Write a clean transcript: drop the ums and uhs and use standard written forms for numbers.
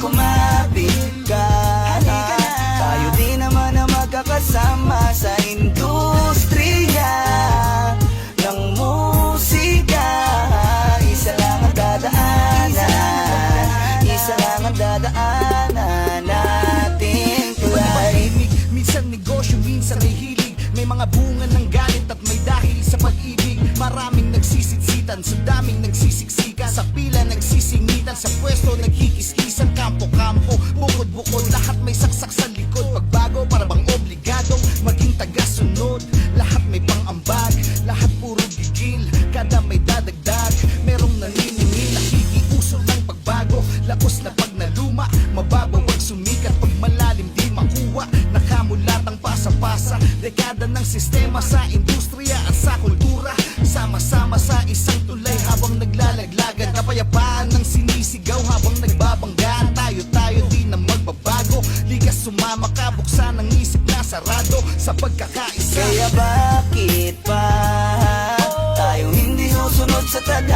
kumapit ka. Tayo din naman na magkakasama sa industriya ng musika. Isa lang ang dadaanan, isa lang ang dadaanan nating tulay. Minsan negosyo, minsan ay hilig. May mga bunga ng galit at may dahil sa pag-ibig. Maraming nagsisitsitan, sa daming nagsisiksikan. Sa pila nagsisingitan, sa pwesto nagkikis-kisan. Kampo-kampo, bukod-bukod, lahat may saksak sa likod. Pagbago para bang obligadong maging taga-sunod. Lahat may pang-ambag, lahat puro gigil. Kada may dadagdag, merong naniningil. Nakikiuso ng pagbago, lapos na pag naluma. Mababaw pag sumikat, pag malalim di makuha. Nakamulat ang pasa-pasa, dekada ng sistema sa industriya at sa kultura. Sama-sama sa isang tulay habang naglalaglagan. Kapayapaan ng sinisigaw habang nagbabanggaan. Tayo-tayo di na magbabago. Likas sumama ka, buksan ang isip na sarado sa pagkakaisa. Kaya bakit pa tayo hindi susunod sa tanda?